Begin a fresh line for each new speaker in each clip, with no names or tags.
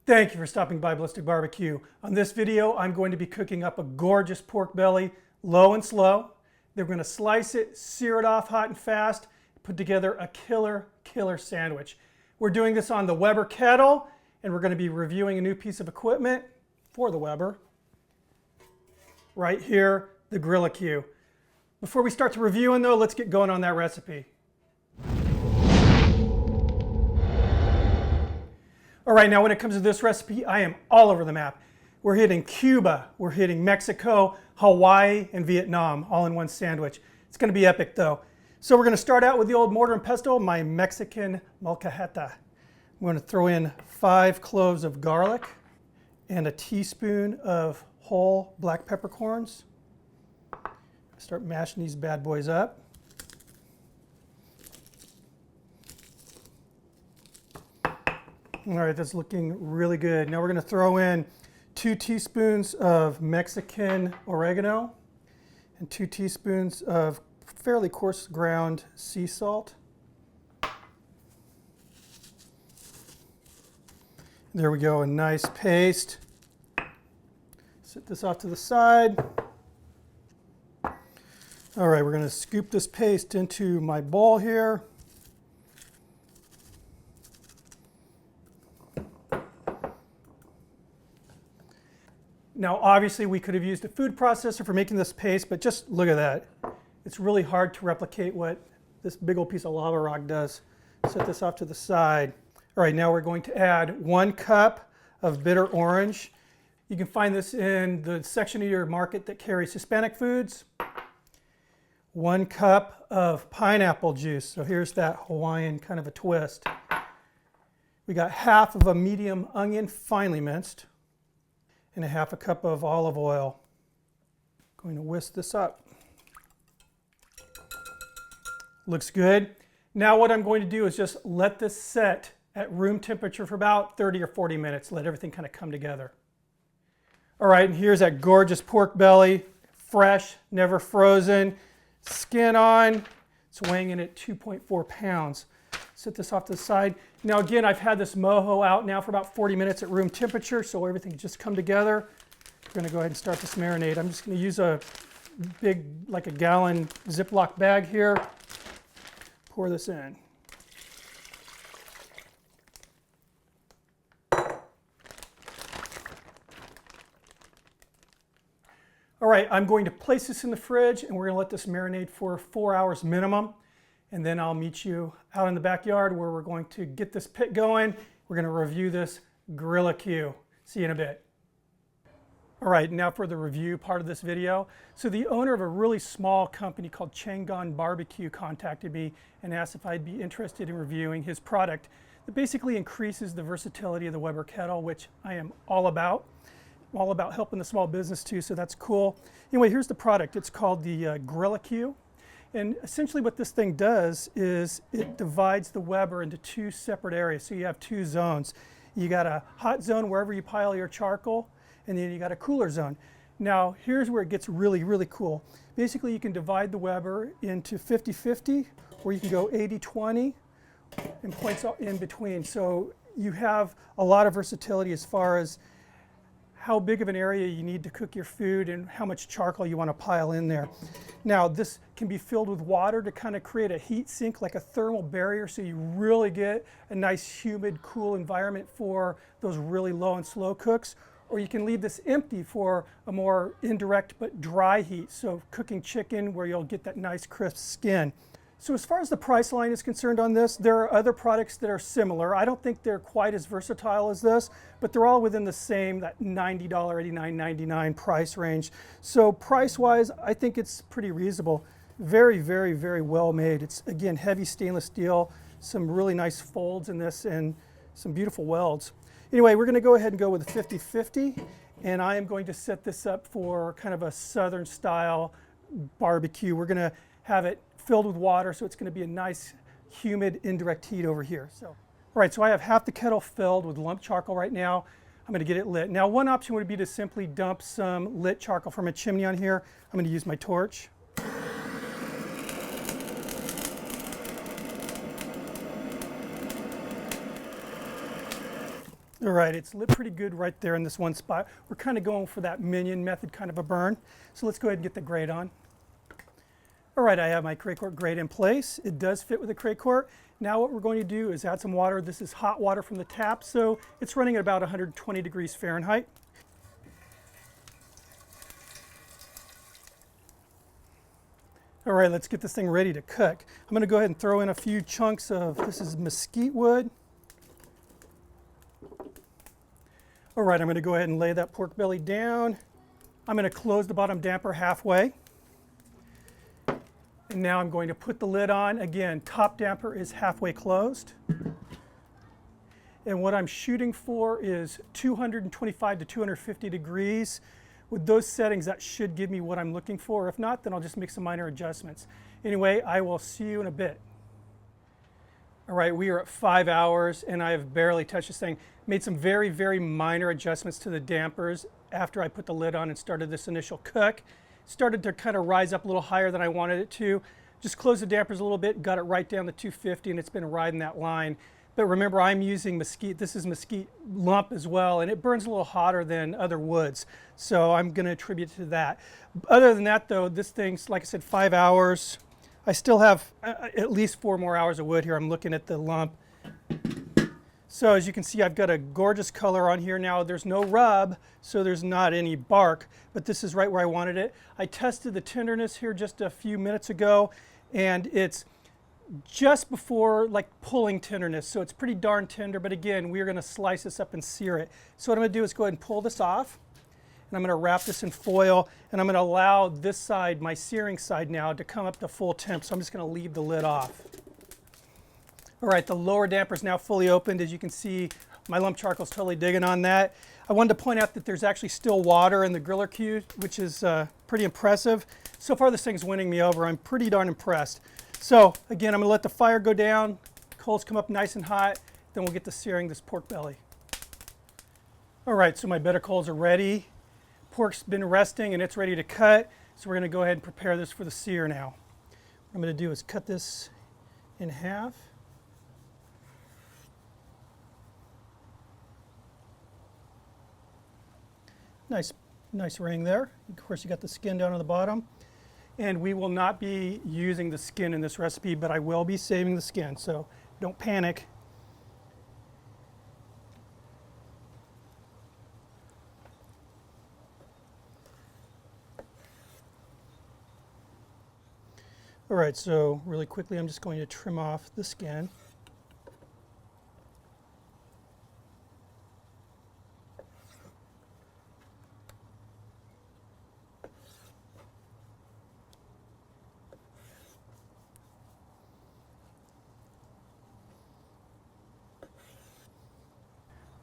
Thank you for stopping by Ballistic Barbecue. On this video, I'm going to be cooking up a gorgeous pork belly, low and slow. Then we're going to slice it, sear it off hot and fast, put together a killer sandwich. We're doing this on the Weber kettle, and we're going to be reviewing a new piece of equipment for the Weber. Right here, the G'rillaQue. Before we start to reviewing though, let's get going on that recipe. All right, now when it comes to this recipe, I am all over the map. We're hitting Cuba, we're hitting Mexico, Hawaii, and Viet Nam all in one sandwich. It's going to be epic though. So we're going to start out with the old mortar and pestle, my Mexican molcajete. I'm going to throw in 5 cloves of garlic and a teaspoon of whole black peppercorns. Start mashing these bad boys up. All right, that's looking really good. Now we're going to throw in 2 teaspoons of Mexican oregano and 2 teaspoons of fairly coarse ground sea salt. There we go, a nice paste. Set this off to the side. All right, we're going to scoop this paste into my bowl here. Now, obviously, we could have used a food processor for making this paste, but just look at that. It's really hard to replicate what this big old piece of lava rock does. Set this off to the side. All right, now we're going to add 1 cup of bitter orange. You can find this in the section of your market that carries Hispanic foods. 1 cup of pineapple juice. So here's that Hawaiian kind of a twist. We got half of a medium onion, finely minced, and a half a cup of olive oil. Going to whisk this up. Looks good. Now what I'm going to do is just let this set at room temperature for about 30 or 40 minutes. Let everything kind of come together. All right, and here's that gorgeous pork belly. Fresh, never frozen, skin on. It's weighing in at 2.4 pounds. Set this off to the side. Now again, I've had this mojo out now for about 40 minutes at room temperature, so everything just come together. We're going to go ahead and start this marinade. I'm just going to use a big, like a gallon Ziploc bag here. Pour this in. All right, I'm going to place this in the fridge, and we're going to let this marinate for 4 hours minimum. And then I'll meet you out in the backyard where we're going to get this pit going. We're going to review this G'rillaQue. See you in a bit. All right, now for the review part of this video. So the owner of a really small company called Changan Barbecue contacted me and asked if I'd be interested in reviewing his product that basically increases the versatility of the Weber kettle, which I am all about. I'm all about helping the small business too, so that's cool. Anyway, here's the product. It's called the G'rillaQue. And essentially what this thing does is it divides the Weber into 2 separate areas. So you have 2 zones. You got a hot zone wherever you pile your charcoal, and then you got a cooler zone. Now here's where it gets really cool. Basically you can divide the Weber into 50-50, or you can go 80-20 and points in between. So you have a lot of versatility as far as how big of an area you need to cook your food and how much charcoal you want to pile in there. Now this can be filled with water to kind of create a heat sink, like a thermal barrier, so you really get a nice humid, cool environment for those really low and slow cooks. Or you can leave this empty for a more indirect but dry heat, so cooking chicken where you'll get that nice crisp skin. So as far as the price line is concerned on this, there are other products that are similar. I don't think they're quite as versatile as this, but they're all within the same, that $90, $89, $99 price range. So price-wise, I think it's pretty reasonable. Very well made. It's, again, heavy stainless steel, some really nice folds in this, and some beautiful welds. Anyway, we're going to go ahead and go with 50-50, and I am going to set this up for kind of a southern style barbecue. We're going to have it filled with water, so it's going to be a nice humid indirect heat over here. So, all right, so I have half the kettle filled with lump charcoal right now. I'm going to get it lit. Now one option would be to simply dump some lit charcoal from a chimney on here. I'm going to use my torch. All right, it's lit pretty good right there in this one spot. We're kind of going for that minion method kind of a burn. So let's go ahead and get the grate on. All right, I have my Cray Court grate in place. It does fit with the Cray Court. Now what we're going to do is add some water. This is hot water from the tap, so it's running at about 120 degrees Fahrenheit. All right, let's get this thing ready to cook. I'm going to go ahead and throw in a few chunks of, this is mesquite wood. All right, I'm going to go ahead and lay that pork belly down. I'm going to close the bottom damper halfway. And now I'm going to put the lid on. Again, top damper is halfway closed. And what I'm shooting for is 225 to 250 degrees. With those settings, that should give me what I'm looking for. If not, then I'll just make some minor adjustments. Anyway, I will see you in a bit. All right, we are at 5 hours and I have barely touched this thing. Made some very, very minor adjustments to the dampers after I put the lid on and started this initial cook. Started to kind of rise up a little higher than I wanted it to. Just closed the dampers a little bit, got it right down to 250, and it's been riding that line. But remember, I'm using mesquite. This is mesquite lump as well, and it burns a little hotter than other woods. So I'm going to attribute to that. Other than that, though, this thing's, like I said, 5 hours. I still have at least 4 more hours of wood here. I'm looking at the lump. So as you can see, I've got a gorgeous color on here now. There's no rub, so there's not any bark, but this is right where I wanted it. I tested the tenderness here just a few minutes ago, and it's just before like pulling tenderness, so it's pretty darn tender, but again, we're gonna slice this up and sear it. So what I'm gonna do is go ahead and pull this off, and I'm gonna wrap this in foil, and I'm gonna allow this side, my searing side now, to come up to full temp, so I'm just gonna leave the lid off. All right, the lower damper is now fully opened. As you can see, my lump charcoal is totally digging on that. I wanted to point out that there's actually still water in the G'rillaQue, which is pretty impressive. So far, this thing's winning me over. I'm pretty darn impressed. So again, I'm gonna let the fire go down, coals come up nice and hot, then we'll get to searing this pork belly. All right, so my better coals are ready. Pork's been resting and it's ready to cut. So we're gonna go ahead and prepare this for the sear now. What I'm gonna do is cut this in half. Nice ring there. Of course, you got the skin down on the bottom. And we will not be using the skin in this recipe, but I will be saving the skin, so don't panic. All right, so really quickly, I'm just going to trim off the skin.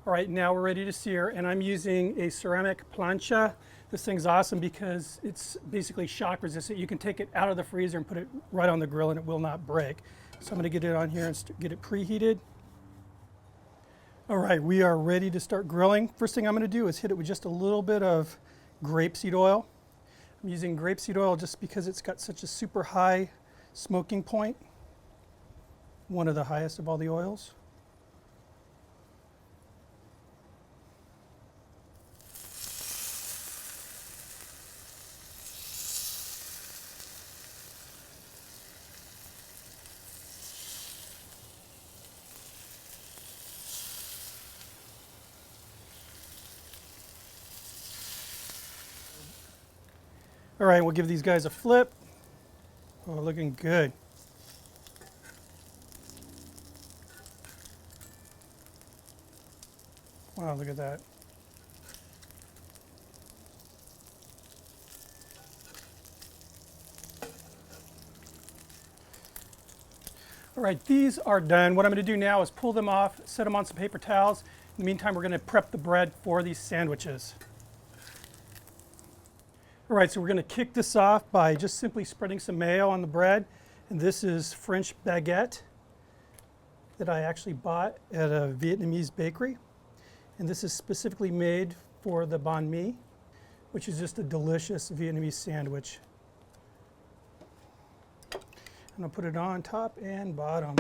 All right, now we're ready to sear, and I'm using a ceramic plancha. This thing's awesome because it's basically shock resistant. You can take it out of the freezer and put it right on the grill and it will not break. So I'm gonna get it on here and get it preheated. All right, we are ready to start grilling. First thing I'm gonna do is hit it with just a little bit of grapeseed oil. I'm using grapeseed oil just because it's got such a super high smoking point. One of the highest of all the oils. All right, we'll give these guys a flip. Oh, looking good. Wow, look at that. All right, these are done. What I'm going to do now is pull them off, set them on some paper towels. In the meantime, we're going to prep the bread for these sandwiches. All right, so we're going to kick this off by just simply spreading some mayo on the bread. And this is French baguette that I actually bought at a Vietnamese bakery. And this is specifically made for the banh mi, which is just a delicious Vietnamese sandwich. And I'll put it on top and bottom.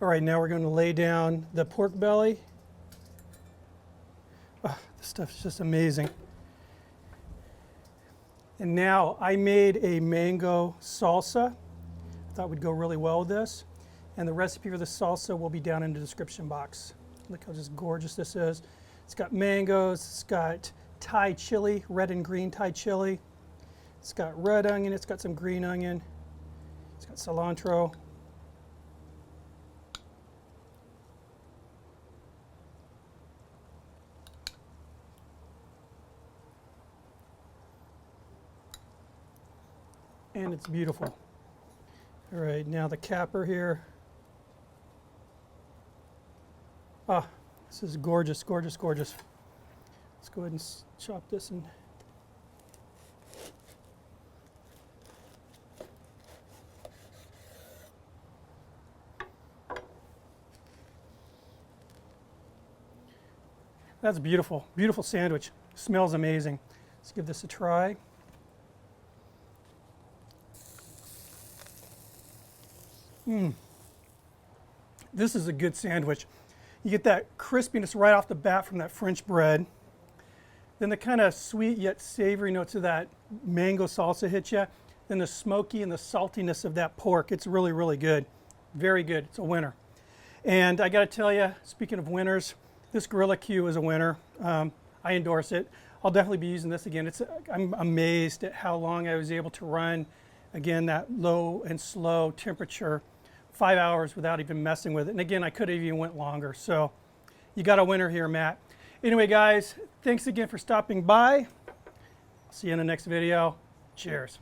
All right, now we're going to lay down the pork belly Oh, this stuff is just amazing. And now I made a mango salsa. I thought would go really well with this. And the recipe for the salsa will be down in the description box. Look how just gorgeous this is. It's got mangoes, it's got Thai chili, red and green Thai chili. It's got red onion, it's got some green onion. It's got cilantro. And it's beautiful. All right, now the capper here. Ah, this is gorgeous, gorgeous, gorgeous. Let's go ahead and chop this and that's beautiful, beautiful sandwich. Smells amazing. Let's give this a try. This is a good sandwich. You get that crispiness right off the bat from that French bread. Then the kind of sweet yet savory notes of that mango salsa hit you. Then the smoky and the saltiness of that pork. It's really, really good. Very good. It's a winner. And I got to tell you, speaking of winners, this G'rillaQue is a winner. I endorse it. I'll definitely be using this again. I'm amazed at how long I was able to run, again, that low and slow temperature, 5 hours without even messing with it. And again, I could have even went longer. So you got a winner here, Matt. Anyway, guys, thanks again for stopping by. See you in the next video. Cheers.